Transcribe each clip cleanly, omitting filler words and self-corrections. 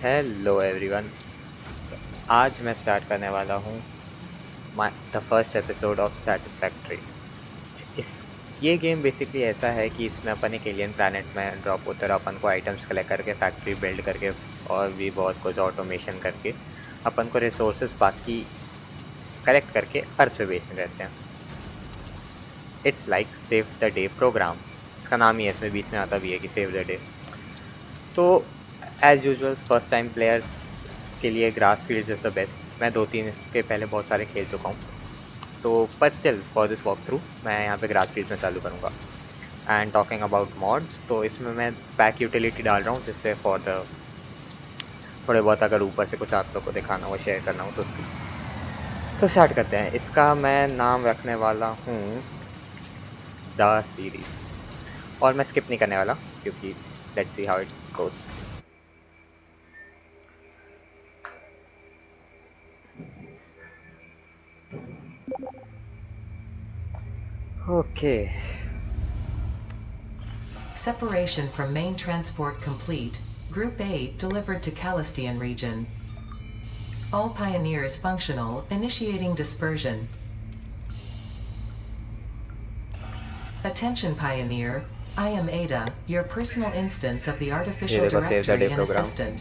Hello everyone. आज मैं start करने वाला हूँ द फर्स्ट एपिसोड ऑफ सैटिस्फैक्ट्री। इस ये गेम बेसिकली ऐसा है कि इसमें अपन एक एलियन प्लैनेट में ड्रॉप होते हैं और अपन को आइटम्स कलेक्ट करके फैक्ट्री बिल्ड करके और भी बहुत कुछ ऑटोमेशन करके अपन को रिसोर्सेज बाकी कलेक्ट करके अर्थ पे बेचने रहते हैं। It's like save the day program, इसका नाम ही है, इसमें बीच में आता भी है कि सेव द डे। तो as usual first time players के लिए grass fields is the best. मैं 2-3 इसके पहले बहुत सारे खेल चुका हूँ, तो पर still for this walk through मैं यहाँ पे ग्रास फील्ड्स में चालू करूँगा। एंड टॉकिंग अबाउट मॉड्स, तो इसमें मैं पैक यूटिलिटी डाल रहा हूँ जिससे फॉर द थोड़े बहुत अगर ऊपर से कुछ आप लोग को दिखाना हो, शेयर करना हो तो उसकी। तो स्टार्ट करते हैं। इसका मैं नाम रखने वाला हूँ द सीरीज, और मैं स्किप नहीं करने वाला क्योंकि let's see how it goes. Okay. Separation from main transport complete. Group 8 delivered to Calistian region. All pioneers functional, initiating dispersion. Attention pioneer, I am Ada, your personal instance of the artificial देखो save the directory day and program. assistant.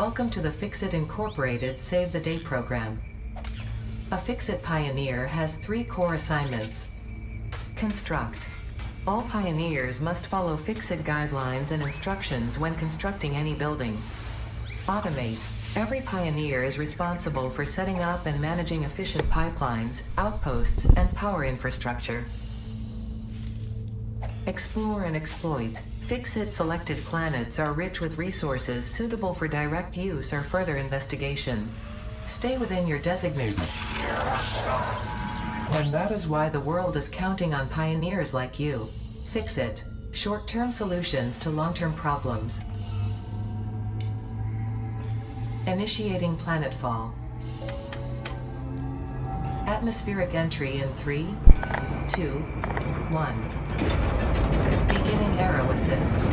Welcome to the Fixit Incorporated Save the Day program. A Fixit pioneer has 3 core assignments. Construct. All pioneers must follow Fixit guidelines and instructions when constructing any building. Automate. Every pioneer is responsible for setting up and managing efficient pipelines, outposts, and power infrastructure. Explore and exploit. Fixit selected planets are rich with resources suitable for direct use or further investigation. Stay within your designated. And that is why the world is counting on pioneers like you. Fixit. Short-term solutions to long-term problems. Initiating planetfall. Atmospheric entry in 3, 2, 1. Beginning aero assist.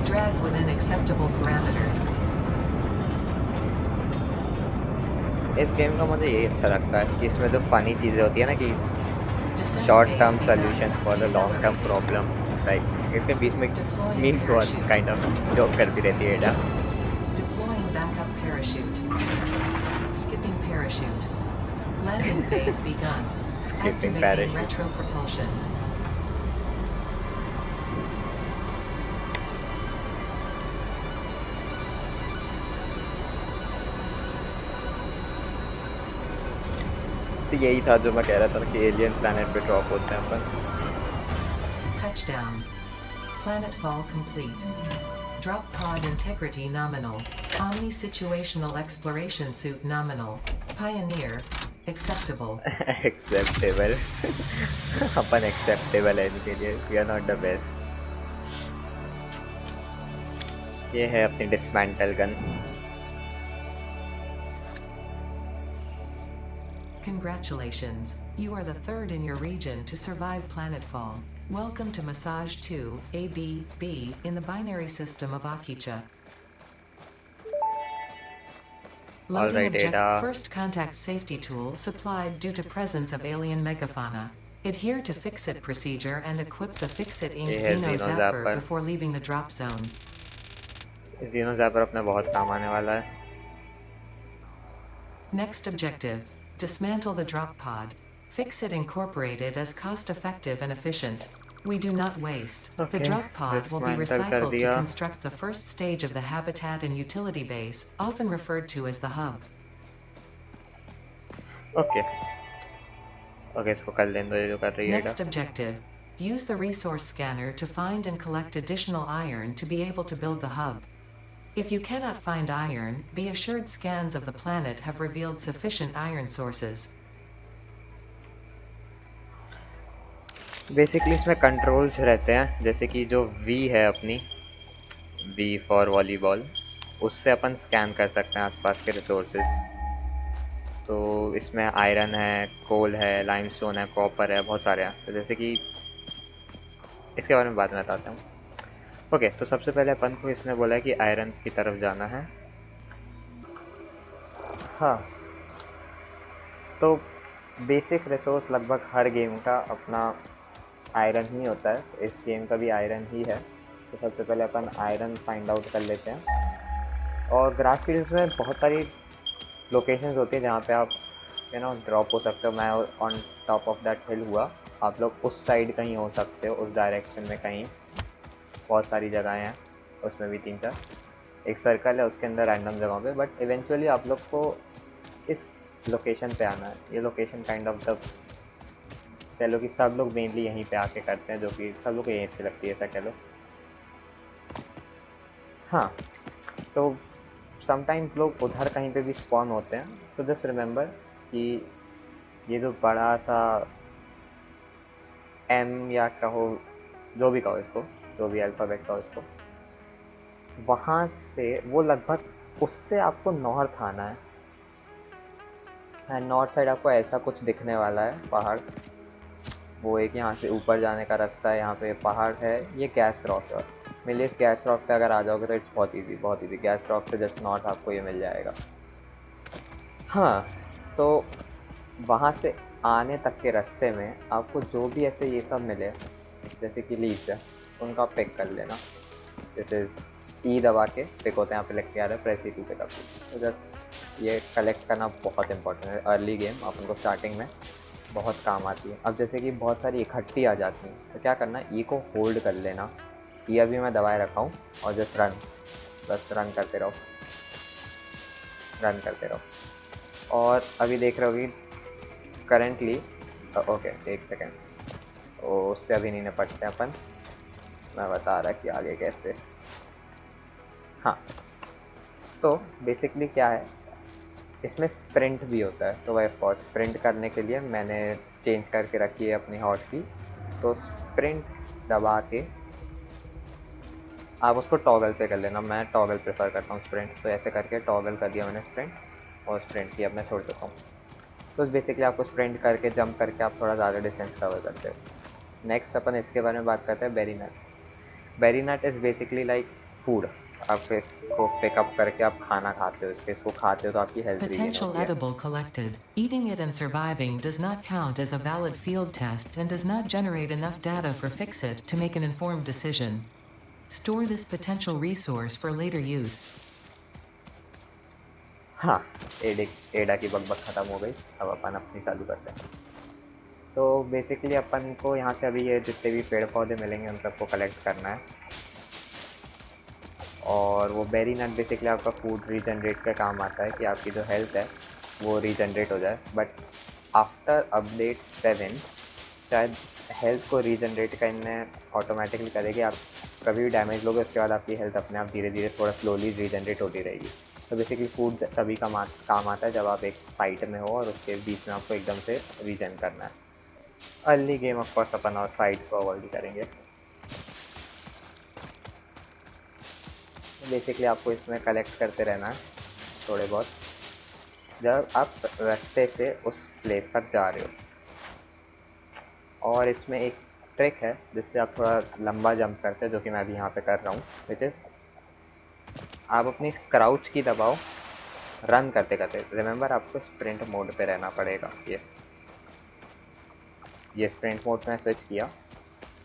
Drag within acceptable parameters. इस game का मुझे यही अच्छा लगता है कि इसमें जो फनी चीज़ें होती है ना कि Descent short phase term begun. Solutions for the long term Decelerate. Problem, like इसके बीच में Deploying memes parachute. Kind of joke करती रहती है एडा। Deploying backup parachute. Skipping parachute. Landing phase begun. Skipping Activating parachute. retro propulsion. तो यही था जो मैं कह रहा था कि एलियन प्लैनेट पे ड्रॉप होते हैं अपन। Touchdown. Planetfall complete. Drop pod integrity nominal. Omni situational exploration suit nominal. Pioneer. Acceptable. Acceptable. अपन एक्सेप्टेबल है इनके लिए, we are not the best. ये है अपनी dismantle gun. Congratulations. You are the third in your region to survive planetfall. Welcome to Massage 2, ABB, in the binary system of Akicha. Loading alright object. एडा। First contact safety tool supplied due to presence of alien megafauna. Adhere to Fixit procedure and equip the Fixit Inc. ये है Xeno Xeno Zapper Zapper। before leaving the drop zone. ज़ीनो ज़ैपर अपने बहुत काम आने वाला है। Next objective. Dismantle the drop pod. Fixit Incorporated is cost-effective and efficient. We do not waste. The Okay, drop pod will be dismantle कर recycled to दिया। construct the first stage of the habitat and utility base, often referred to as the hub. Okay okay, इसको कर लें दो ये जो कर रही है एडा। Next objective. Use the resource scanner to find and collect additional iron to be able to build the hub. If you cannot find iron, be assured scans of the planet have revealed sufficient iron sources. Basically इसमें controls रहते हैं, जैसे कि जो we है अपनी, we for volleyball, उससे अपन scan कर सकते हैं आसपास के रिसोर्सेज। तो इसमें आयरन है, कोल है, लाइमस्टोन है, कॉपर है, बहुत सारे हैं। तो जैसे कि इसके बारे में बाद में बताता हूँ। ओके, तो सबसे पहले अपन को इसने बोला है कि आयरन की तरफ जाना है। हाँ, तो बेसिक रिसोर्स लगभग हर गेम का अपना आयरन ही होता है, इस गेम का भी आयरन ही है। तो सबसे पहले अपन आयरन फाइंड आउट कर लेते हैं। और ग्रास फील्ड्स में बहुत सारी लोकेशंस होती है जहाँ पे आप ड्रॉप हो सकते हो। मैं on top of that hill हुआ, आप लोग उस साइड कहीं हो सकते हो, उस डायरेक्शन में कहीं। बहुत सारी जगहें हैं, उसमें भी 3-4 एक सर्कल है, उसके अंदर रैंडम जगहों पे, बट इवेंचुअली आप लोग को इस लोकेशन पे आना है। ये लोकेशन काइंड ऑफ द कह लो कि सब लोग मेनली यहीं पे आके करते हैं, जो कि सब लोग को यहीं अच्छी लगती है, ऐसा कह लो। हाँ, तो समटाइम्स लोग उधर कहीं पे भी स्पॉन होते हैं, तो जस्ट रिमेंबर कि ये जो बड़ा सा एम या कहो, जो भी कहो इसको, जो भी अल्फ़ाबेट कहो इसको, वहाँ से वो लगभग उससे आपको नॉर्थ आना है। एंड नॉर्थ साइड आपको ऐसा कुछ दिखने वाला है, पहाड़। वो एक यहाँ से ऊपर जाने का रास्ता है, यहाँ पे पहाड़ है, ये गैस रॉक है। मिलिए इस गैस रॉक पे अगर आ जाओगे तो इट्स बहुत ईजी, बहुत ईजी। गैस रॉक से जस्ट नॉर्थ आपको ये मिल जाएगा। हाँ, तो वहाँ से आने तक के रास्ते में आपको जो भी ऐसे ये सब मिले, जैसे कि लीव्स है, उनका पिक कर लेना। जैसे ई दबा के पिक होते हैं, यहाँ पे लिख के आ रहा है press E to pick up. तो जस्ट ये कलेक्ट करना बहुत इंपॉर्टेंट है। अर्ली गेम अपन को स्टार्टिंग में बहुत काम आती है। अब जैसे कि बहुत सारी इकट्ठी आ जाती हैं, तो क्या करना है, ई को होल्ड कर लेना। ई अभी मैं दबाए रखा हूँ, और जस्ट रन, बस रन करते रहो, रन करते रहो। और अभी देख रहे हो कि करेंटली, ओके एक सेकेंड, उससे अभी नहीं निपटते अपन, मैं बता रहा कि आगे कैसे। हाँ, तो बेसिकली क्या है, इसमें स्प्रिंट भी होता है। तो वह स्प्रिंट करने के लिए मैंने चेंज करके रखी है अपनी हॉट की। तो स्प्रिंट दबा के आप उसको टॉगल पे कर लेना। मैं टॉगल प्रेफर करता हूँ स्प्रिंट, तो ऐसे करके टॉगल कर दिया मैंने स्प्रिंट, और स्प्रिंट की अब मैं छोड़ चुका हूँ। तो बेसिकली आपको स्प्रिंट करके जंप करके आप थोड़ा ज़्यादा डिस्टेंस कवर करते हो। नेक्स्ट अपन इसके बारे में बात करते हैं, berry nut. Berry nut is basically like food. आप इसको पिकअप करके आप खाना खाते हो, इसको खाते हो तो आपकी हेल्थ रीगेन Potential होती है। edible collected. Eating it and surviving does not count as a valid field test and does not generate enough data for Fixit to make an informed decision. Store this potential resource for later use. हाँ, एडा की बकबक ख़त्म हो गई, अब अपन अपनी चालू करते हैं। तो बेसिकली अपन को यहाँ से अभी ये जितने भी पेड़ पौधे मिलेंगे उन सबको कलेक्ट करना है। और वो बेरी नट बेसिकली आपका फूड रीजनरेट का काम आता है, कि आपकी जो हेल्थ है वो रीजनरेट हो जाए। बट आफ्टर अपडेट 7 शायद हेल्थ को रीजनरेट करने ऑटोमेटिकली करेगी। आप कभी भी डैमेज लोगे उसके बाद आपकी हेल्थ अपने आप धीरे धीरे थोड़ा स्लोली रीजनरेट होती रहेगी। तो बेसिकली फूड तभी काम आता है जब आप एक फाइट में हो और उसके बीच में आपको एकदम से रीजन करना है। अर्ली गेम ऑफ कोर्स अपन और फाइट को अवॉइड करेंगे। बेसिकली आपको इसमें कलेक्ट करते रहना है थोड़े बहुत, जब आप रास्ते से उस प्लेस तक जा रहे हो। और इसमें एक ट्रिक है जिससे आप थोड़ा लंबा जंप करते हैं, जो कि मैं अभी यहाँ पे कर रहा हूँ, विच इज़ आप अपनी क्राउच की दबाओ रन करते करते। रिमेंबर आपको स्प्रिंट मोड पे रहना पड़ेगा। ये स्प्रिंट मोड में स्विच किया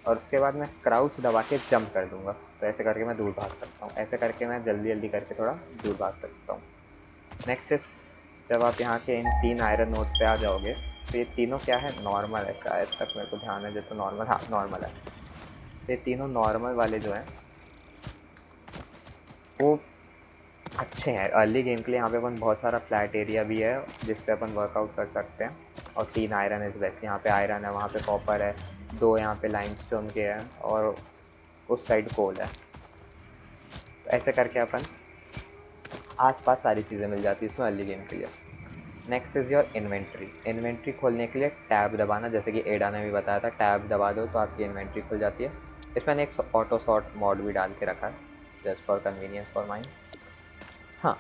और उसके बाद मैं क्राउच दबा के जंप कर दूंगा। तो ऐसे करके मैं दूर भाग सकता हूँ, ऐसे करके मैं जल्दी जल्दी करके थोड़ा दूर भाग सकता हूँ। नेक्स्ट इस, जब आप यहाँ के इन 3 आयरन नोड पे आ जाओगे, तो ये तीनों क्या है, नॉर्मल है, शायद तक मेरे को ध्यान है जो, तो नॉर्मल, हाँ नॉर्मल है। तो ये तीनों नॉर्मल वाले जो हैं वो अच्छे हैं अर्ली गेम के लिए। यहाँ पे अपन बहुत सारा फ्लैट एरिया भी है जिस पे अपन वर्कआउट कर सकते हैं। और 3 आयरन इस वैसे, यहाँ पे आयरन है, वहाँ पे कॉपर है, 2 यहाँ पे लाइमस्टोन के हैं, और उस साइड कोल है। तो ऐसे करके अपन आसपास सारी चीज़ें मिल जाती है इसमें अर्ली गेम के लिए। Next is your inventory. Inventory खोलने के लिए टैब दबाना, जैसे कि एडा ने भी बताया था, टैब दबा दो तो आपकी इन्वेंट्री खुल जाती है। इसमें मैंने एक ऑटो सॉर्ट मॉड भी डाल के रखा है, just for convenience for mind. हाँ,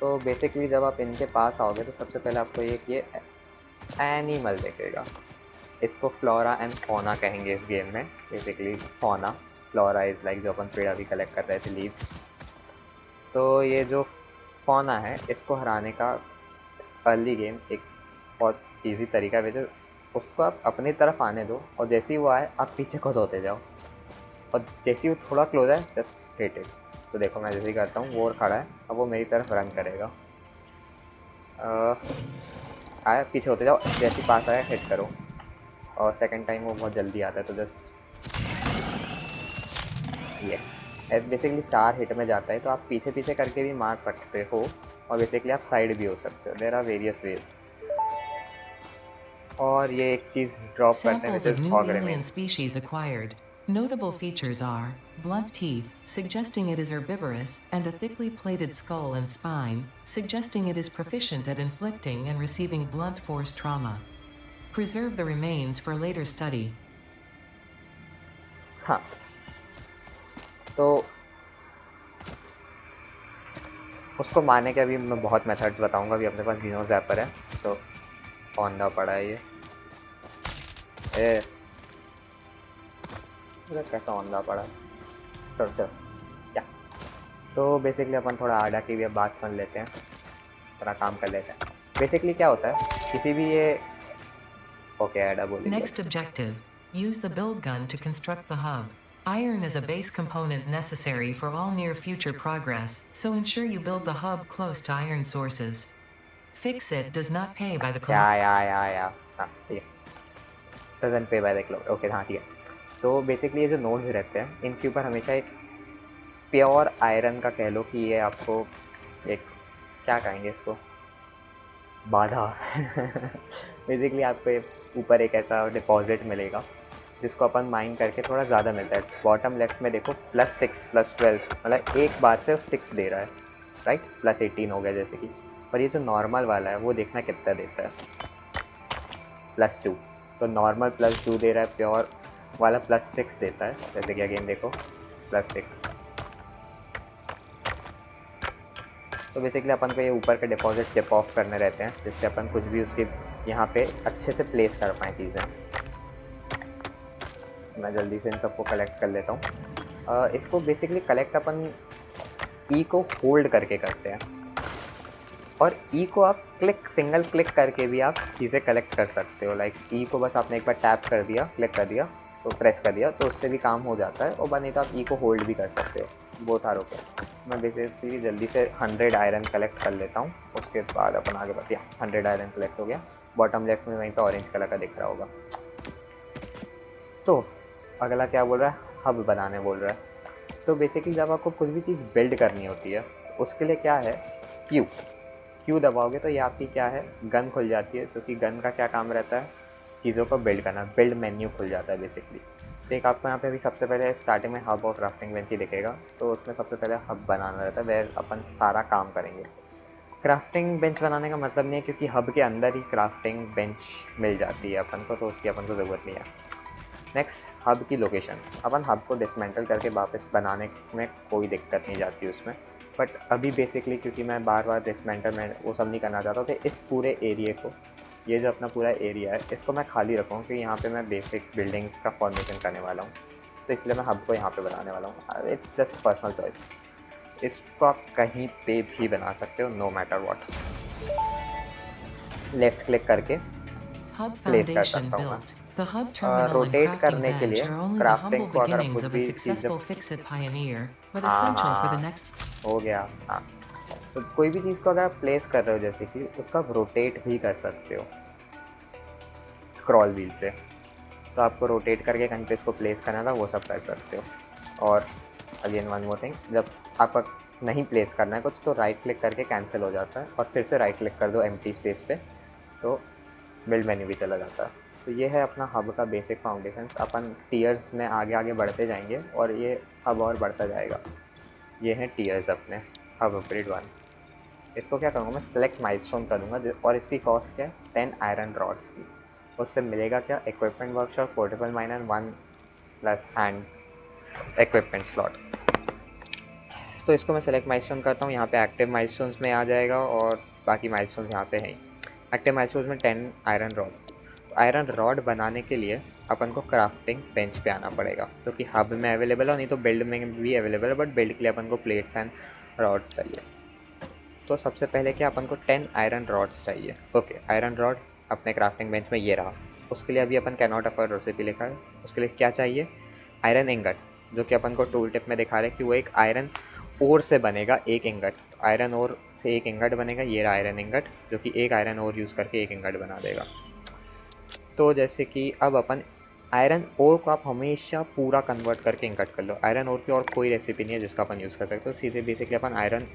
तो बेसिकली जब आप इनके पास आओगे तो सबसे पहले आपको ये एनिमल दिखेगा। इसको फ्लोरा एंड फौना कहेंगे इस गेम में, basically fauna. Flora is like, जो अपन पेड़ अभी कलेक्ट कर रहे थे, लीव्स। तो ये जो फौना है इसको हराने का अर्ली गेम एक बहुत इजी तरीका है, जो उसको आप अपनी तरफ आने दो और जैसे ही वो आए आप पीछे खुद होते जाओ, और जैसे ही वो थोड़ा क्लोज है जस्ट हिट इट। तो देखो मैं जैसे ही करता हूँ वो और खड़ा है, अब वो मेरी तरफ रन करेगा। आया, पीछे होते जाओ, जैसे ही पास आया हिट करो, और सेकंड टाइम वो बहुत जल्दी आता है तो जस्ट ये बेसिकली 4 हिट में जाता है। तो आप पीछे पीछे करके भी मार सकते हो, और बेसिकली आप साइड भी हो सकते हो। There are various ways. और ये एक चीज़ ड्रॉप करते हैं, Samples which of is new hog alien remains. species acquired. Notable features are blunt teeth, suggesting it is herbivorous, and a thickly plated skull and spine, suggesting it is proficient at inflicting and receiving blunt force trauma. Preserve the remains for later study. हाँ, तो उसको मारने के अभी मैं बहुत methods बताऊंगा। अभी अपने पास जीनो जैपर है, तो औंधा पड़ा है ये। कैसा औंधा पड़ा है, चल क्या। तो बेसिकली अपन थोड़ा आडा की भी अब बात सुन लेते हैं, थोड़ा काम कर लेते हैं। बेसिकली क्या होता है किसी भी ये, ओके आडा बोलेंगे। Next objective. Use the build gun to construct the hub. Iron is a base component necessary for all near future progress, so ensure you build the hub close to iron sources. Fix it does not pay by the क्या clock. हाँ ठीक है, doesn't पे by the clock, okay हाँ ठीक है। तो basically ये जो नोड्स रहते हैं इनके ऊपर हमेशा एक प्योर आयरन का कह लो कि ये आपको एक, क्या कहेंगे इसको, बाधा बेसिकली आपको ऊपर एक ऐसा डिपॉजिट मिलेगा जिसको अपन माइन करके थोड़ा ज़्यादा मिलता है। बॉटम लेफ्ट में देखो +6 +12, मतलब एक बार से 6 दे रहा है, राइट। +18 हो गया जैसे कि। पर ये जो नॉर्मल वाला है वो देखना कितना देता है, +2। तो नॉर्मल +2 दे रहा है, प्योर वाला +6 देता है। जैसे कि अगेन देखो +6। तो बेसिकली अपन को ये ऊपर के डिपॉजिट टिप ऑफ करने रहते हैं, जिससे अपन कुछ भी उसके यहाँ पे अच्छे से प्लेस कर पाएँ चीज़ें। मैं जल्दी से इन सबको कलेक्ट कर लेता हूँ। इसको बेसिकली कलेक्ट अपन ई को होल्ड करके करते हैं, और ई को आप सिंगल क्लिक करके भी आप चीज़ें कलेक्ट कर सकते हो। लाइक ई को बस आपने एक बार टैप कर दिया, क्लिक कर दिया, तो प्रेस कर दिया, तो उससे भी काम हो जाता है। और बने तो आप ई को होल्ड भी कर सकते हो, बोथ आर ओके। मैं बेसिकली जल्दी से 100 आयरन कलेक्ट कर लेता हूँ, उसके बाद अपन आगे बढ़ते हैं। 100 आयरन कलेक्ट हो गया। बॉटम लेफ्ट में वहीं पे ऑरेंज कलर का दिख रहा होगा। तो अगला क्या बोल रहा है, हब बनाने बोल रहा है। तो बेसिकली जब आपको कुछ भी चीज़ बिल्ड करनी होती है, उसके लिए क्या है, क्यू दबाओगे तो ये आपकी क्या है, गन खुल जाती है। क्योंकि गन का क्या काम रहता है, चीज़ों को बिल्ड करना, बिल्ड मेन्यू खुल जाता है बेसिकली। तो एक आपको यहाँ पे अभी सबसे पहले स्टार्टिंग में हब और क्राफ्टिंग बेंच ही दिखेगा, तो उसमें सबसे पहले हब बनाना रहता है, वेयर अपन सारा काम करेंगे। क्राफ्टिंग बेंच बनाने का मतलब नहीं है, क्योंकि हब के अंदर ही क्राफ्टिंग बेंच मिल जाती है अपन को, तो उसकी अपन को ज़रूरत नहीं है। नेक्स्ट, हब की लोकेशन। अपन हब को डिसमेंटल करके वापस बनाने में कोई दिक्कत नहीं जाती उसमें। बट अभी बेसिकली क्योंकि मैं बार बार डिसमेंटल में वो सब नहीं करना चाहता हूँ, तो इस पूरे एरिए को, ये जो अपना पूरा एरिया है, इसको मैं खाली रखूँ, कि यहाँ पे मैं बेसिक बिल्डिंग्स का फॉर्मेशन करने वाला हूँ। तो इसलिए मैं हब को यहाँ पे बनाने वाला हूँ। It's just personal choice. इसको आप कहीं पे भी बना सकते हो, no matter what. Left click करके Hub प्लेस कर foundation सकता हूँ मैं। built. The hub terminal and rotate crafting करने के लिए bench are only the crafting humble को अगर beginnings कुछ of a भी चीज़, successful fix-it pioneer, but हाँ essential for the हाँ next. हो गया। हाँ, तो कोई भी चीज़ को अगर आप प्लेस कर रहे हो, जैसे कि उसका आप रोटेट भी कर सकते हो स्क्रॉल व्हील से। तो आपको रोटेट करके कहीं पे इसको प्लेस करना था, वो सब कर सकते हो। और अगेन वन मोर थिंग, जब आपका नहीं प्लेस करना है कुछ, तो राइट क्लिक करके कैंसिल हो जाता है, और फिर से राइट क्लिक कर दो एम्प्टी स्पेस पे, तो बिल्ड मेन्यू भी चला जाता है। तो ये है अपना हब का बेसिक फाउंडेशन। अपन टीयर्स में आगे आगे बढ़ते जाएंगे, और ये हब और बढ़ता जाएगा। ये हैं टीयर्स अपने हब अपग्रेड 1। इसको क्या करूँगा, मैं सेलेक्ट माइलस्टोन करूँगा, और इसकी कॉस्ट क्या है, 10 आयरन रॉड्स की। उससे मिलेगा क्या, equipment workshop, portable minor 1+ hand equipment slot. तो इसको मैं सेलेक्ट माइलस्टोन करता हूँ, यहाँ पे एक्टिव माइलस्टोन्स में आ जाएगा, और बाकी माइलस्टोन्स यहाँ पे हैं। एक्टिव माइलस्टोन्स में 10 आयरन रॉड। आयरन रॉड बनाने के लिए अपन को क्राफ्टिंग बेंच पे आना पड़ेगा, जो कि हब में अवेलेबल है, नहीं तो बिल्ड में भी अवेलेबल है, बट बिल्ड के लिए अपन को प्लेट्स एंड रॉड्स चाहिए। तो सबसे पहले क्या अपन को 10 आयरन रॉड्स चाहिए। ओके, आयरन रॉड अपने क्राफ्टिंग बेंच में ये रहा। उसके लिए अभी अपन कैन नॉट अफोर्ड रेसिपी लिखा है। उसके लिए क्या चाहिए? आयरन इंगट, जो कि अपन को टूल टिप में दिखा रहे हैं कि वो एक आयरन ओर से बनेगा एक इंगट। आयरन ओर से एक इंगट बनेगा, ये रहा आयरन इंगट, जो कि एक आयरन ओर यूज़ करके एक इंगट बना देगा। तो जैसे कि अब अपन आयरन ओर को आप हमेशा पूरा कन्वर्ट करके इंगट कर लो। आयरन ओर की और कोई रेसिपी नहीं है जिसका अपन यूज़ कर सकते हो, सीधे बेसिकली अपन आयरन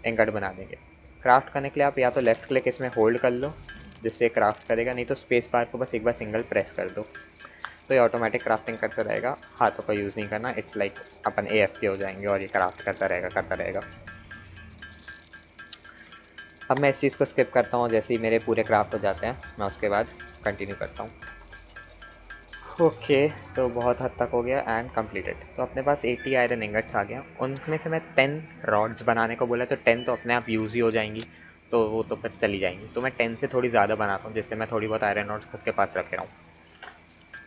इंगट बना देंगे। क्राफ्ट करने के लिए आप या तो लेफ्ट क्लिक इसमें होल्ड कर लो जिससे क्राफ्ट करेगा, नहीं तो स्पेस बार को बस एक बार सिंगल प्रेस कर दो तो ये ऑटोमेटिक क्राफ्टिंग करता रहेगा। हाथों का यूज़ नहीं करना, इट्स लाइक अपन AFK हो जाएंगे और ये क्राफ्ट करता रहेगा। अब मैं इस चीज़ को स्किप करता हूँ, जैसे ही मेरे पूरे क्राफ्ट हो जाते हैं मैं उसके बाद कंटिन्यू करता हूँ। ओके, तो बहुत हद तक हो गया एंड कंप्लीटेड। तो अपने पास 80 आयरन इंगट्स आ गया। उनमें से मैं 10 रॉड्स बनाने को बोला, तो 10 तो अपने आप यूज़ ही हो जाएंगी, तो वो तो फिर चली जाएंगी। तो मैं 10 से थोड़ी ज़्यादा बनाता हूँ जिससे मैं थोड़ी बहुत आयरन रॉड्स खुद के पास रख रहा हूँ।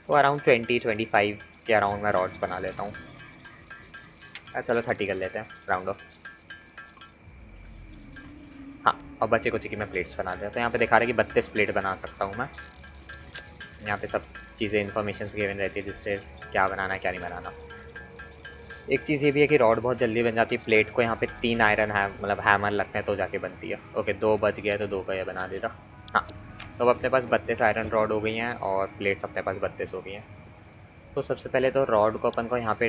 तो अराउंड 20-25 के अराउंड मैं रॉड्स बना लेता हूँ। चलो 30 कर लेते हैं राउंड ऑफ। हाँ, और बचे कुछ की मैं प्लेट्स बना देता हूँ। तो यहाँ पे दिखा रहा है कि 32 प्लेट बना सकता हूँ मैं। यहाँ पे सब चीज़ें इन्फॉर्मेशन गिवन रहती है जिससे क्या बनाना है क्या नहीं बनाना। एक चीज़ ये भी है कि रॉड बहुत जल्दी बन जाती है। प्लेट को यहाँ पे 3 आयरन है मतलब हैमर लगते हैं तो जाके बनती है। ओके, 2 बच गया तो 2 का ये बना देता। हाँ, तो अब अपने पास 32 आयरन रॉड हो गई हैं और प्लेट्स अपने पास 32 हो गई हैं। तो सबसे पहले तो रॉड को अपन को यहाँ पे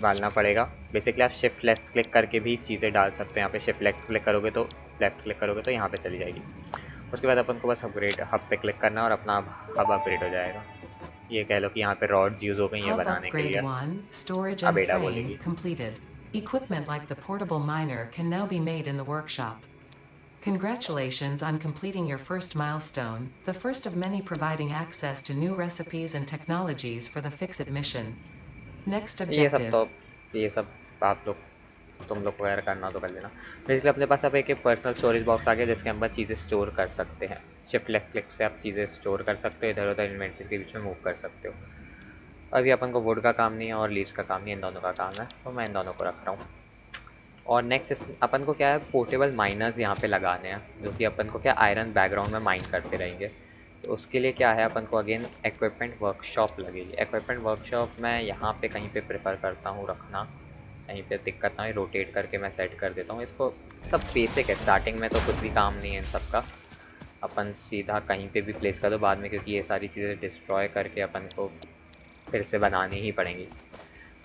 डालना पड़ेगा। बेसिकली आप शिफ्ट लेफ्ट क्लिक करके भी चीज़ें डाल सकते हो। यहाँ पे शिफ्ट लेफ्ट क्लिक करोगे तो यहाँ पे चली जाएगी। उसके बाद अपन को बस अपग्रेड हब पे क्लिक करना और अपना हब अपग्रेड हो जाएगा। ये कह लो कि यहाँ पे रॉड्स यूज़ हो गई हैं Hub बनाने के upgrade लिए। 1, storage अब and एडा frame बोलेगी। completed. Equipment like the portable miner can now be made in the workshop. Congratulations on completing your first milestone, the first of many providing access to new recipes and technologies for the Fix-It mission. Next objective. ये सब आप लोग तुम लोग वगैरह करना तो कर लेना। बेसिकली अपने पास अब एक पर्सनल स्टोरेज बॉक्स आ गया जिसके अंदर चीज़ें स्टोर कर सकते हैं। शिफ्ट लेफ्ट क्लिक से आप चीज़ें स्टोर कर सकते हो, इधर उधर इन्वेंटरी के बीच में मूव कर सकते हो। अभी अपन को वुड का काम नहीं है और लीव्स का काम नहीं है, इन दोनों का काम है, तो मैं इन दोनों को रख रहा हूँ। और नेक्स्ट अपन को क्या है, पोर्टेबल माइनर्स यहाँ पे लगाने हैं जो कि अपन को क्या आयरन बैकग्राउंड में माइन करते रहेंगे। तो उसके लिए क्या है, अपन को अगेन इक्विपमेंट वर्कशॉप लगेगी। इक्विपमेंट वर्कशॉप मैं यहाँ पे कहीं पे प्रेफर करता हूँ रखना, कहीं पे दिक्कत ना हो, रोटेट करके मैं सेट कर देता हूँ इसको। सब बेसिक है, स्टार्टिंग में तो कुछ भी काम नहीं है इन सब का। अपन सीधा कहीं पे भी प्लेस कर दो बाद में, क्योंकि ये सारी चीज़ें डिस्ट्रॉय करके अपन को फिर से बनानी ही पड़ेंगी।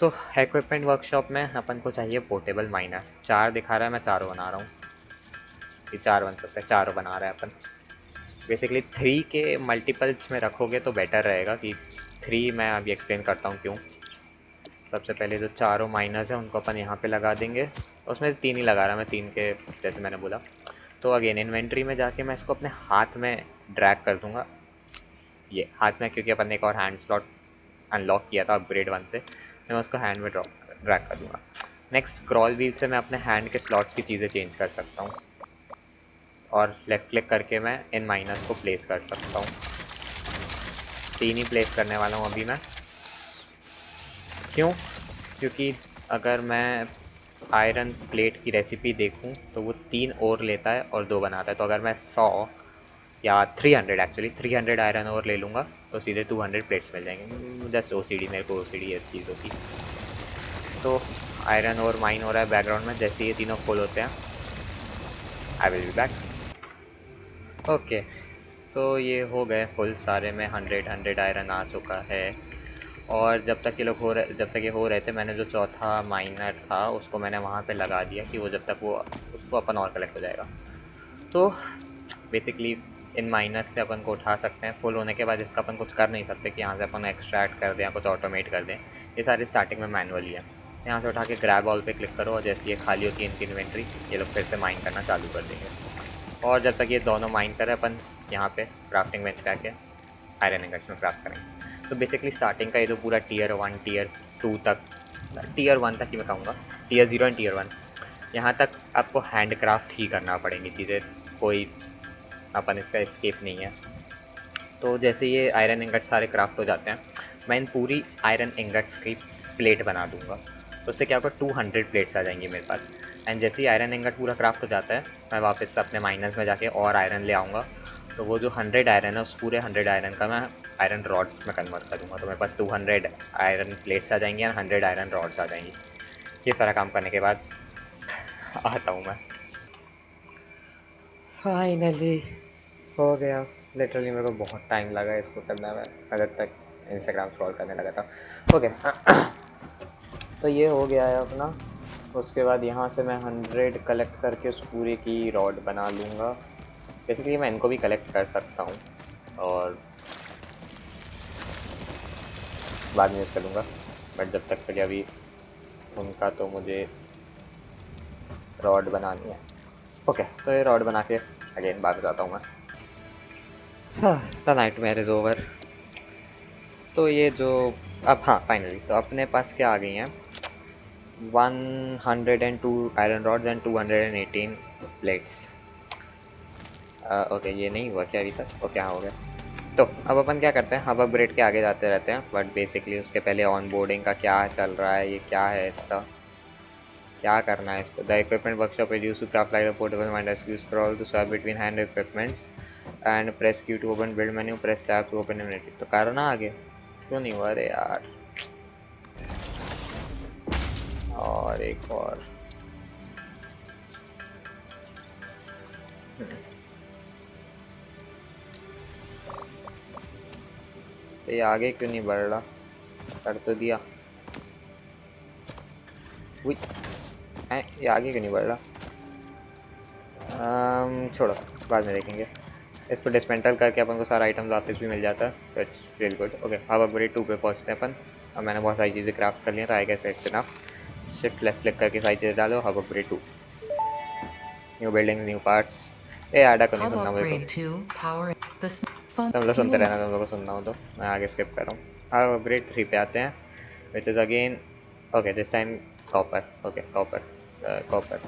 तो इक्विपमेंट वर्कशॉप में अपन को चाहिए पोर्टेबल माइनर। 4 दिखा रहा है, मैं 4 बना रहा हूँ। ये 4 बन सकता है, 4 बना रहा है अपन। बेसिकली 3 के मल्टीपल्स में रखोगे तो बेटर रहेगा कि 3 मैं अभी एक्सप्लेन करता हूँ क्यों। सबसे पहले जो चारों माइनर्स हैं उनको अपन यहाँ पे लगा देंगे। उसमें 3 ही लगा रहा मैं, 3 के जैसे मैंने बोला। तो अगेन इन्वेंट्री में जाके मैं इसको अपने हाथ में ड्रैग कर दूँगा, ये हाथ में, क्योंकि अपन ने एक और हैंड स्लॉट अनलॉक किया था अपग्रेड 1 से, मैं उसको हैंड में ड्रैग कर दूँगा। नेक्स्ट स्क्रॉल व्हील से मैं अपने हैंड के स्लॉट्स की चीज़ें चेंज कर सकता हूँ और लेफ़्ट क्लिक करके मैं इन माइनर्स को प्लेस कर सकता हूँ। 3 ही प्लेस करने वाला हूँ अभी मैं। क्यों? क्योंकि अगर मैं आयरन प्लेट की रेसिपी देखूं तो वो 3 और लेता है और 2 बनाता है। तो अगर मैं 100 या 300 एक्चुअली 300 आयरन और ले लूँगा तो सीधे 200 प्लेट्स मिल जाएंगे। जस्ट OCD, मेरे को OCD इस चीज़ों की। तो आयरन और माइन हो रहा है बैकग्राउंड में। जैसे ये तीनों फुल होते हैं I will be back. Okay, तो ये हो गए फुल सारे में। 100 आयरन आ चुका है। और जब तक ये हो रहे थे, मैंने जो चौथा माइनर था उसको मैंने वहाँ पे लगा दिया कि वो जब तक वो उसको अपन और कलेक्ट हो जाएगा। तो बेसिकली इन माइनर्स से अपन को उठा सकते हैं। फुल होने के बाद इसका अपन कुछ कर नहीं सकते कि यहाँ से अपन एक्सट्रैक्ट कर दें या कुछ ऑटोमेट कर दें। ये सारी स्टार्टिंग में मैनुअली है। यहाँ से उठा के ग्रैब ऑल पे क्लिक करो और जैसे ये खाली होती है इनकी इन्वेंट्री, ये लोग फिर से माइन करना चालू कर देंगे। और जब तक ये दोनों माइन करें अपन यहाँ पे क्राफ्टिंग बेंच पे आके आयरन इंगट्स में क्राफ्ट करेंगे। तो बेसिकली स्टार्टिंग का ये तो पूरा टियर 1 टियर 2 तक, टियर 1 तक ही मैं कहूँगा, टियर 0 एंड टियर 1, यहाँ तक आपको हैंड क्राफ्ट ही करना पड़ेंगी चीज़ें। कोई अपन इसका एस्केप नहीं है। तो जैसे ये आयरन इंगट सारे क्राफ्ट हो जाते हैं, मैं इन पूरी आयरन इंगट्स की प्लेट बना दूंगा। तो उससे क्या होगा, 200 प्लेट्स आ जाएंगी मेरे पास। एंड जैसे ही आयरन इंगट पूरा क्राफ्ट हो जाता है, मैं वापस से अपने माइनस में जाके और आयरन ले आऊँगा। तो वो जो 100 आयरन है, उस पूरे 100 आयरन का मैं आयरन रॉड्स में कन्वर्ट कर दूँगा। तो मेरे पास 200 आयरन प्लेट्स आ जाएंगी और 100 आयरन रॉड्स आ जाएंगी। ये सारा काम करने के बाद आता हूँ मैं। फाइनली हो गया। लिटरली मेरे को बहुत टाइम लगा इसको करने में, अगर तक इंस्टाग्राम स्क्रॉल करने लगा था। ओके तो ये हो गया है अपना। उसके बाद यहाँ से मैं 100 कलेक्ट करके उस पूरे की रॉड बना लूँगा। बेसिकली मैं इनको भी कलेक्ट कर सकता हूँ और बाद में यूज़ कर लूँगा, बट जब तक के अभी उनका तो मुझे रॉड बनानी है। ओके तो ये रॉड बना के अगेन बाद बताता हूँ मैं। The nightmare is over. तो ये जो अब हाँ फाइनली तो अपने पास क्या आ गई हैं, 102 iron rods and 218 plates. Okay ये नहीं हुआ क्या अभी तक? ओके हाँ हो गया। तो अब अपन क्या करते हैं, अब अपग्रेड के आगे जाते रहते हैं, बट बेसिकली उसके पहले ऑन बोर्डिंग का क्या चल रहा है, ये क्या है इसका, क्या करना है इसको। The equipment workshop is used to craft like a portable miner skew scroll to swap between hand equipments and press Q to open build menu, press tab to open immunity. तो करना आगे क्यों नहीं हुआ? अरे यार, और एक और तो ये आगे क्यों नहीं बढ़ रहा? कर तो दिया, ये आगे क्यों नहीं बढ़ रहा? छोड़ो बाद में देखेंगे। इसको डिस्मेंटल करके अपन को सारा आइटम वापस भी मिल जाता है। It's real good. ओके अब अपग्रेड 2 पे पहुंचते हैं अपन। अब मैंने बहुत सारी चीज़ें क्राफ्ट कर ली हैं, तो I guess it's enough. Shift left click करके सारी चीज़ें डालो। Hub upgrade 2, new building new parts. ए आडा को नहीं Hub सुनना मेरे upgrade को, 2, power the fun तुम लोग सुनते fuel. रहना, तुम लोग को सुनना हो तो मैं आगे स्किप कर रहा हूँ। हब अपग्रेड 3 पे आते हैं, which is again okay this time copper. Okay copper copper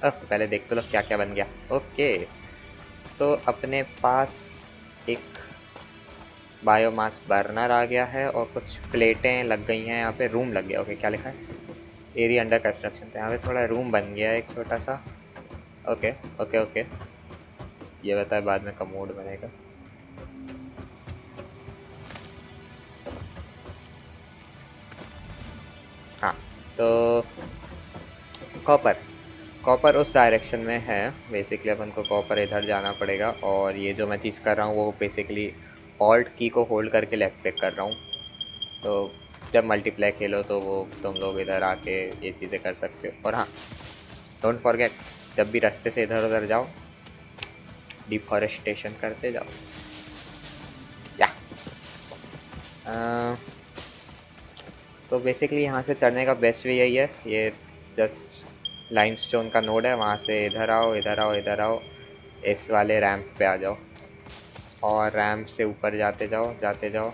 पहले देख तो लो क्या क्या बन गया। ओके तो अपने पास एक बायोमास बर्नर आ गया है और कुछ प्लेटें लग गई हैं यहाँ पे। रूम लग गया। ओके क्या लिखा है? Area under construction. तो यहाँ पे थोड़ा रूम बन गया है एक छोटा सा। ओके ओके ओके ये बताए बाद में कमोड बनेगा। हाँ तो कॉपर कॉपर उस डायरेक्शन में है। बेसिकली अपन को कॉपर इधर जाना पड़ेगा, और ये जो मैं चीज़ कर रहा हूँ वो बेसिकली ऑल्ट की को होल्ड करके लेफ्ट क्लिक कर रहा हूँ। तो जब मल्टीप्लाई खेलो तो वो तुम लोग इधर आके ये चीज़ें कर सकते हो। और हाँ डोंट फॉरगेट, जब भी रास्ते से इधर उधर जाओ डिफॉरेस्टेशन करते जाओ। या तो बेसिकली यहाँ से चढ़ने का बेस्ट वे यही है। ये जस्ट लाइमस्टोन का नोड है, वहाँ से इधर आओ इधर आओ इधर आओ, इस वाले रैंप पे आ जाओ और रैंप से ऊपर जाते जाओ जाते जाओ।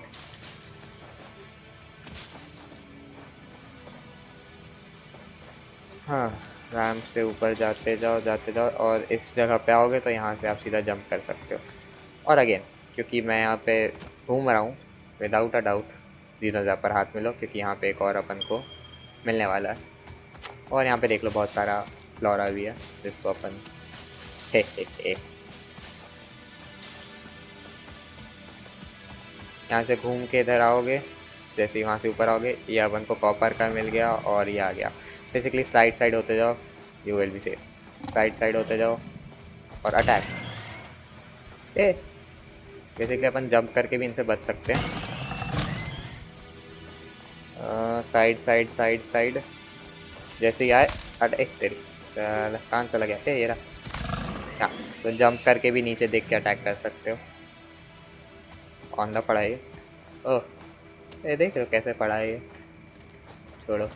हाँ रैंप से ऊपर जाते जाओ और इस जगह पे आओगे तो यहाँ से आप सीधा जंप कर सकते हो। और अगेन क्योंकि मैं यहाँ पे घूम रहा हूँ, विदाउट अ डाउट जीरो पर हाथ मिलो, क्योंकि यहाँ पे एक और अपन को मिलने वाला है। और यहाँ पे देख लो बहुत सारा फ्लोरा भी है जिसको अपन हे। यहाँ से घूम के इधर आओगे, जैसे ही वहाँ से ऊपर आओगे ये अपन को कॉपर का मिल गया और ये आ गया। बेसिकली साइड होते जाओ, you will be safe. Side होते जाओ और अटैक। ए बेसिकली अपन जंप करके भी इनसे बच सकते हैं। साइड जैसे ही आए एक तेरी कान चला गया। ये रहा। हाँ तो जंप करके भी नीचे देख के अटैक कर सकते हो। ऑन द पड़ा है। ओह ये देख रहे हो कैसे पड़ा है ये? छोड़ो।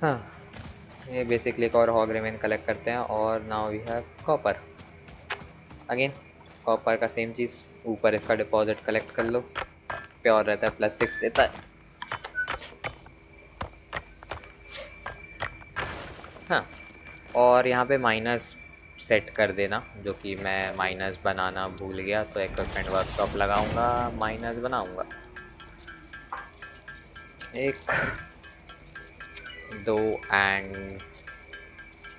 हाँ ये बेसिकली एक और हॉग रिमेन कलेक्ट करते हैं और now we have copper. Again copper का सेम चीज़, ऊपर इसका डिपॉजिट कलेक्ट कर लो, प्योर रहता है, +6 देता है। हाँ और यहाँ पे माइनस सेट कर देना, जो कि मैं माइनस बनाना भूल गया, तो इक्विपमेंट वर्कशॉप लगाऊंगा, माइनस बनाऊंगा। 1 2 एंड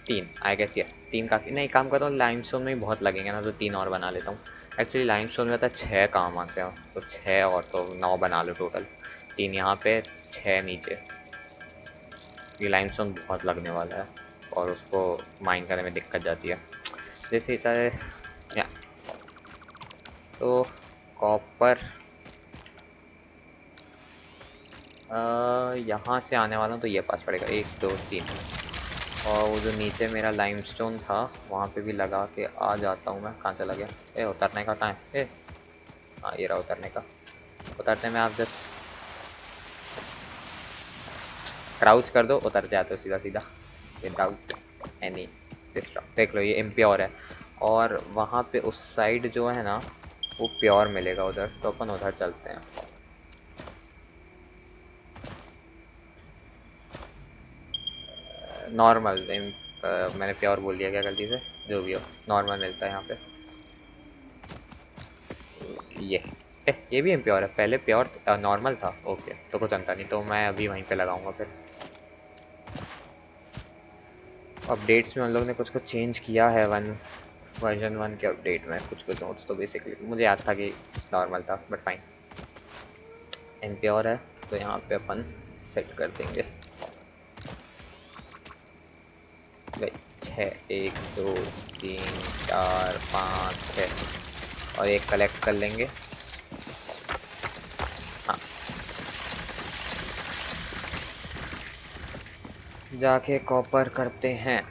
3, आई गेस यस 3 काफ़ी। नहीं, काम करता हूँ, लाइमस्टोन में ही बहुत लगेंगे ना, तो 3 और बना लेता हूँ। एक्चुअली लाइमस्टोन में होता है 6 काम आते हैं, तो 6 और तो 9 बना लो टोटल। 3 यहाँ पे, 6 नीचे। ये लाइमस्टोन बहुत लगने वाला है और उसको माइन करने में दिक्कत जाती है, जैसे सारे या तो कॉपर यहाँ से आने वाला हूँ, तो ये पास पड़ेगा 1 2 3। और वो जो नीचे मेरा लाइमस्टोन था वहाँ पे भी लगा के आ जाता हूँ मैं। कहाँ चला गया? ए, उतरने का कहाँ है? ए, हाँ ये रहा उतरने का। उतरते में आप जस्ट क्राउच कर दो, उतर जाते हो सीधा सीधा विदाउट एनी डिस्टर्ब। देख लो ये इम्प्योर है, और वहाँ पे उस साइड जो है ना वो प्योर मिलेगा उधर, तो अपन उधर चलते हैं। नॉर्मल मैंने प्योर बोल दिया क्या गलती से? जो भी हो, नॉर्मल मिलता है यहाँ पे। ये भी इम्प्योर है, पहले प्योर नॉर्मल था। ओके, तो कुछ अंतर नहीं, तो मैं अभी वहीं पे लगाऊंगा फिर। अपडेट्स में उन लोग ने कुछ कुछ चेंज किया है, वर्जन 1 के अपडेट में कुछ कुछ नोट्स। तो बेसिकली मुझे याद था कि नॉर्मल था, बट फाइन। इम्प्योर है तो यहाँ पे अपन सेट कर देंगे भाई 6 1 2 3 4 5 6, और एक कलेक्ट कर लेंगे। हाँ, जाके कॉपर करते हैं।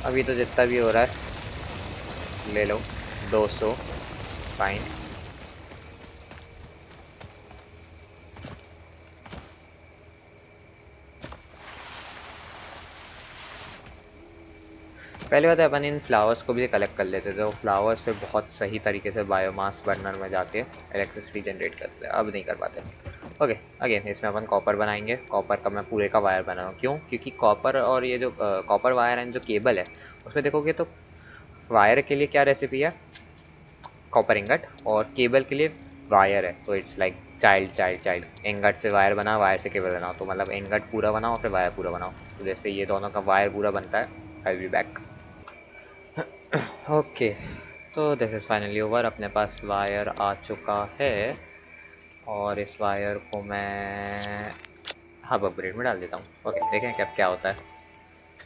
अभी तो जितना भी हो रहा है ले लो, 200 फाइन। पहले बात है अपन इन फ्लावर्स को भी कलेक्ट कर लेते थे, तो फ्लावर्स पे बहुत सही तरीके से बायोमास बर्नर में जाके इलेक्ट्रिसिटी जनरेट करते हैं। अब नहीं कर पाते। ओके, अगेन इसमें अपन कॉपर बनाएंगे। कॉपर का मैं पूरे का वायर बनाऊँ, क्यों? क्योंकि कॉपर और ये जो कॉपर वायर एंड जो केबल है उसमें देखोगे तो वायर के लिए क्या रेसिपी है, कॉपर इंगट, और केबल के लिए वायर है। तो it's like child child child. Ingot से वायर बनाओ, वायर से केबल बनाओ, तो मतलब इंगट पूरा बनाओ फिर वायर पूरा बनाओ। तो जैसे ये दोनों का वायर पूरा बनता है। I will be back. Okay, तो दिस इज़ फाइनली ओवर। अपने पास वायर आ चुका है, और इस वायर को मैं हब अपग्रेड में डाल देता हूँ। ओके, देखें क्या क्या होता है।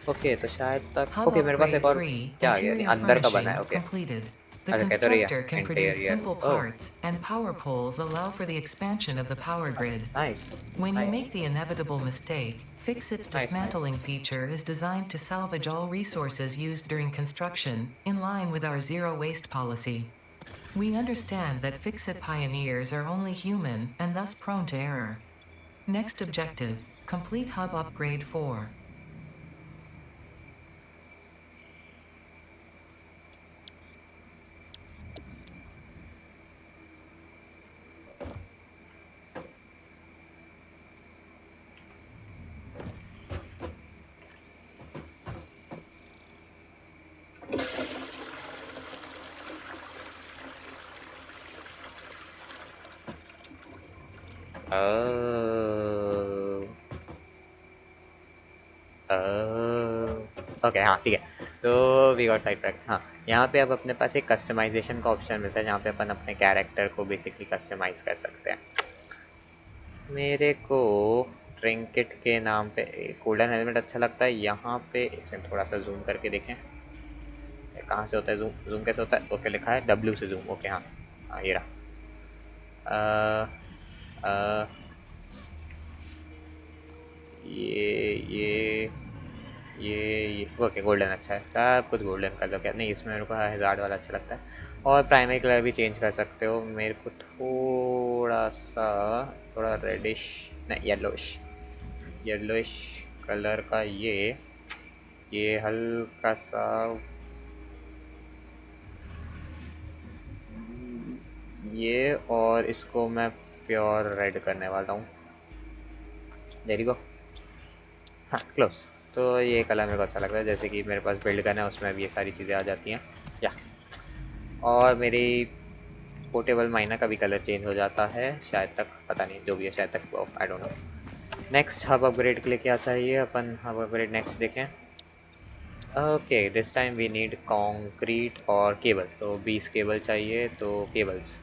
ओके, तो शायद तक Hub ओके मेरे पास एक upgrade और 3, क्या आ गया, नहीं interior अंदर का बना है। furnishing okay, completed. The अच्छा कहते रही constructor है can produce interior. simple oh, parts, and power poles allow for the expansion of the power grid. Nice When you nice make the inevitable mistake, Fixit's nice nice. dismantling feature is designed to salvage all resources used during construction, in line with our zero waste policy. We understand that Fixit pioneers are only human and thus prone to error. Next objective, complete hub upgrade 4. Okay, हाँ ठीक है। तो we got side track. हाँ, यहाँ पे अब अपने पास एक कस्टमाइजेशन का ऑप्शन मिलता है, जहाँ पे अपन अपने कैरेक्टर को बेसिकली कस्टमाइज कर सकते हैं। मेरे को ट्रिंकेट के नाम पे गोल्डन हेलमेट अच्छा लगता है। यहाँ पे एक सेकंड थोड़ा सा जूम करके देखें, कहाँ से होता है जूम? जूम कैसे होता है? ओके, लिखा है W से जूम। ओके, हाँ हाँ ये रहा। अ, अ, ये ये ओके, गोल्डन अच्छा है। सब कुछ गोल्डन कर दो। क्या नहीं, इसमें मेरे को हज़ार्ड वाला अच्छा लगता है। और प्राइमरी कलर भी चेंज कर सकते हो। मेरे को थोड़ा रेडिश, नहीं येलोइश, येलोइश कलर का ये हल्का सा ये, और इसको मैं प्योर रेड करने वाला हूँ। There you go. हाँ, क्लोज। तो ये कलर मेरे को अच्छा लग रहा है, जैसे कि मेरे पास बिल्ड गन है उसमें भी ये सारी चीज़ें आ जाती हैं या। और मेरी पोर्टेबल माइनर का भी कलर चेंज हो जाता है शायद तक, पता नहीं जो भी है शायद तक, वो I don't know. Next hub upgrade के लिए क्या चाहिए, अपन हब अपग्रेड नेक्स्ट देखें। Okay this time we need concrete और केबल, तो 20 केबल चाहिए, तो cables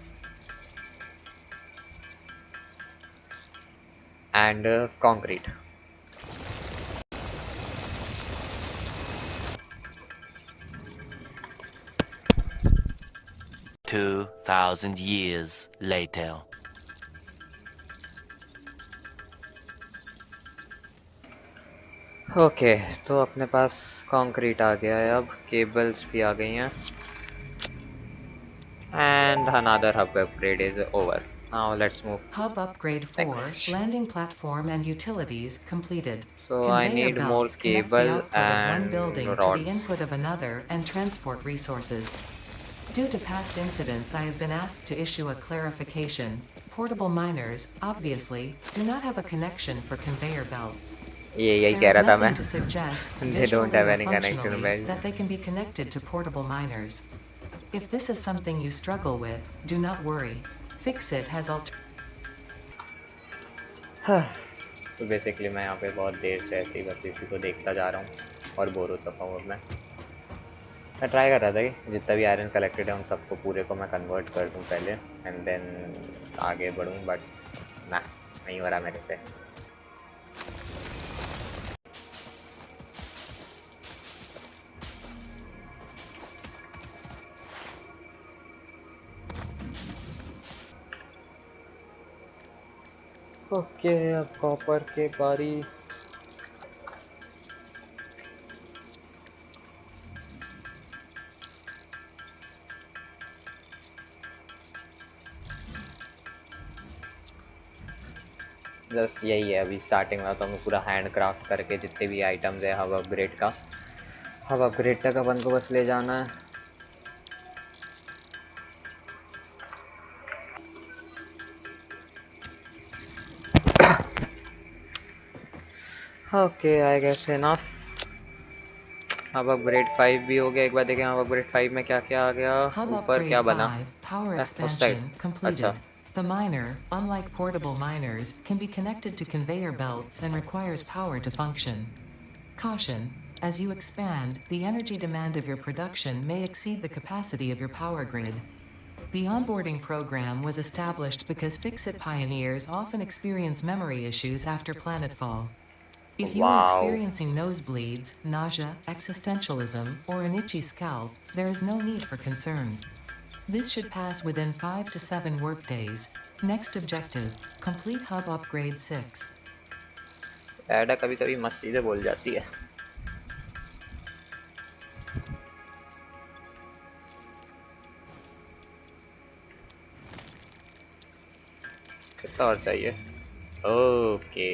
and concrete. 2,000 years later. Okay तो अपने पास कंक्रीट आ गया है, अब केबल्स भी आ गई हैं and another hub upgrade is over. Now let's move Hub upgrade 4, next. landing platform and utilities completed. So I Conveyor need more belts connect the cable output of one and building to the rods. input of another and transport resources. Due to past incidents, I have been asked to issue a clarification. Portable miners, obviously, do not have a connection for conveyor belts. यही There कह is रहा था मैं। nothing to suggest, They don't visually have or any connection functionally, with. that they can be connected to portable miners. If this is something you struggle with, do not worry. Fixit has तो basically मैं यहाँ पे बहुत देर से ऐसे ही बस इसी को देखता जा रहा हूँ और बोर हो चुका हूँ। अब मैं ट्राई कर रहा था कि जितना भी आयरन कलेक्टेड है उन सबको पूरे को मैं कन्वर्ट कर दूँ पहले एंड देन आगे बढ़ूँ, बट ना नहीं हो रहा मेरे से। ओके अब कॉपर के बारी। बस यही है अभी स्टार्टिंग में, तो हमें पूरा हैंड क्राफ्ट करके जितने भी आइटम्स है हब अपग्रेड का, हब अपग्रेड तक अपन को बस ले जाना है। Okay I guess enough. अब अपग्रेड 5 भी हो गया, एक बार देखें अब अपग्रेड 5 में क्या क्या आ गया। Hub ऊपर upgrade क्या बना 5, power उस साइड। expansion completed. अच्छा The miner, unlike portable miners, can be connected to conveyor belts and requires power to function. Caution: as you expand, the energy demand of your production may exceed the capacity of your power grid. The onboarding program was established because Fixit pioneers often experience memory issues after planetfall. If you are wow experiencing nosebleeds, nausea, existentialism, or an itchy scalp, there is no need for concern. This should pass within 5 to 7 workdays. Next objective: complete hub upgrade 6. ऐडा कभी कभी मस्त चीजें बोल जाती है। कितना और चाहिए? ओके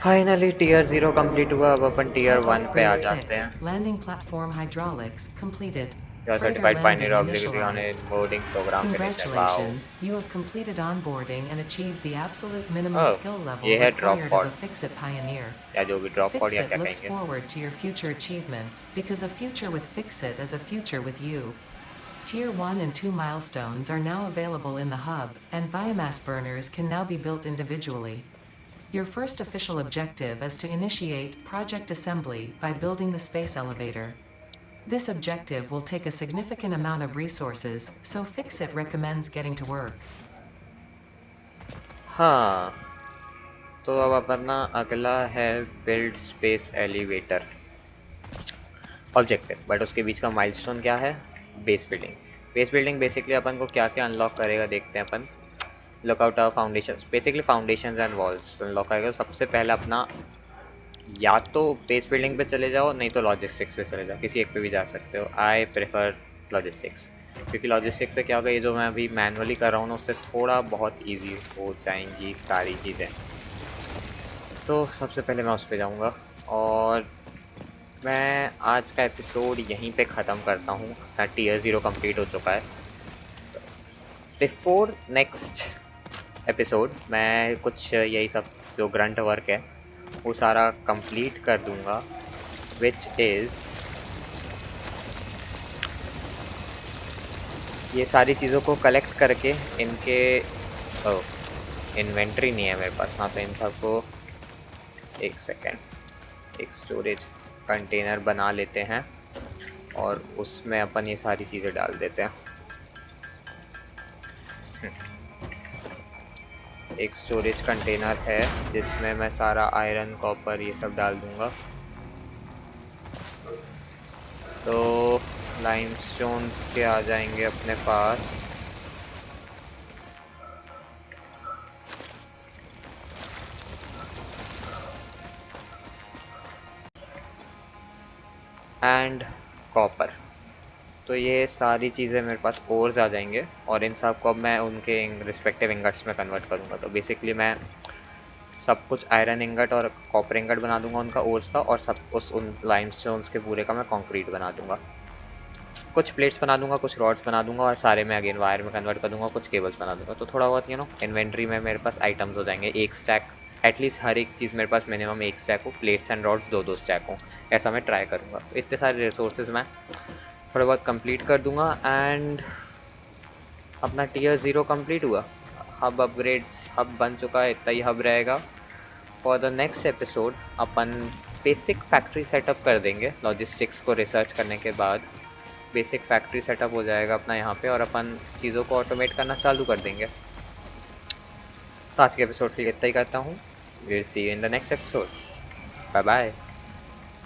फाइनली टीयर 0 कंप्लीट हुआ, अब अपन टीयर Hub 1 पे आ upgrade जाते 6. हैं। Landing platform hydraulics completed. Your Freighter certified pioneer landing obligatory on a initialized. boarding program finished। Wow Congratulations, you have completed onboarding and achieved the absolute minimum oh skill level ये है drop required of pod a Fixit pioneer. या जो भी drop pod या Fixit क्या looks कहेंगे। forward to your future achievements, because a future with Fixit is a future with you. Tier 1 and 2 milestones are now available in the hub, and biomass burners can now be built individually. Your first official objective is to initiate project assembly by building the space elevator. This objective will take a significant amount of resources, so Fixit recommends getting to work. हाँ तो अब अपना अगला है build space elevator objective, but उसके बीच का milestone क्या है? Base building. Base building basically अपन को क्या क्या अनलॉक करेगा देखते हैं अपन। Lookout of foundation, basically foundations and walls unlock करेगा। सबसे पहले अपना या तो बेस बिल्डिंग पे चले जाओ, नहीं तो लॉजिस्टिक्स पे चले जाओ, किसी एक पे भी जा सकते हो। I prefer logistics. क्योंकि लॉजिस्टिक्स से क्या होगा, ये जो मैं अभी मैनुअली कर रहा हूँ ना, उससे थोड़ा बहुत ईजी हो जाएंगी सारी चीज़ें। तो सबसे पहले मैं उस पर जाऊँगा और मैं आज का एपिसोड यहीं पे ख़त्म करता हूँ। अपना टीयर 0 कंप्लीट हो चुका है। बिफोर नेक्स्ट एपिसोड मैं कुछ यही सब जो ग्रंट वर्क है वो सारा कंप्लीट कर दूंगा, विच इज़ ये सारी चीज़ों को कलेक्ट करके इनके इन्वेंट्री नहीं है मेरे पास ना, तो इन सबको एक सेकेंड एक स्टोरेज कंटेनर बना लेते हैं और उसमें अपन ये सारी चीज़ें डाल देते हैं। एक स्टोरेज कंटेनर है जिसमें मैं सारा आयरन कॉपर ये सब डाल दूंगा। तो लाइमस्टोन्स के आ जाएंगे अपने पास। And copper. तो ये सारी चीज़ें मेरे पास ओर्स आ जाएंगे और इन सब को अब मैं उनके रिस्पेक्टिव इंगट्स में कन्वर्ट करूँगा। तो बेसिकली मैं सब कुछ आयरन इंगट और कॉपर इंगट बना दूंगा उनका ओर्स का, और सब उन लाइमस्टोन्स के पूरे का मैं कंक्रीट बना दूंगा। कुछ प्लेट्स बना दूंगा, कुछ रॉड्स बना दूंगा और सारे में अगेन वायर में कन्वर्ट कर दूंगा, कुछ केबल्स बना दूंगा। तो थोड़ा बहुत इन्वेंट्री में मेरे पास आइटम्स हो जाएंगे। एक स्टैक एटलीस्ट हर एक चीज़ मेरे पास मिनिमम एक स्टैक हो, प्लेट्स एंड रॉड्स दो दो स्टैक हो, ऐसा मैं ट्राई करूँगा। तो इतने सारे रिसोर्सेज मैं थोड़ा बहुत कंप्लीट कर दूंगा एंड अपना टीयर 0 कंप्लीट हुआ। हब अपग्रेड्स, हब बन चुका है, इतना ही हब रहेगा। For the next episode upon basic factory setup कर देंगे। लॉजिस्टिक्स को रिसर्च करने के बाद बेसिक फैक्ट्री सेटअप हो जाएगा अपना यहाँ पे और अपन चीज़ों को ऑटोमेट करना चालू कर देंगे। तो आज के एपिसोड के लिए इतना ही करता हूँ। Will see you in the next episode. Bye bye.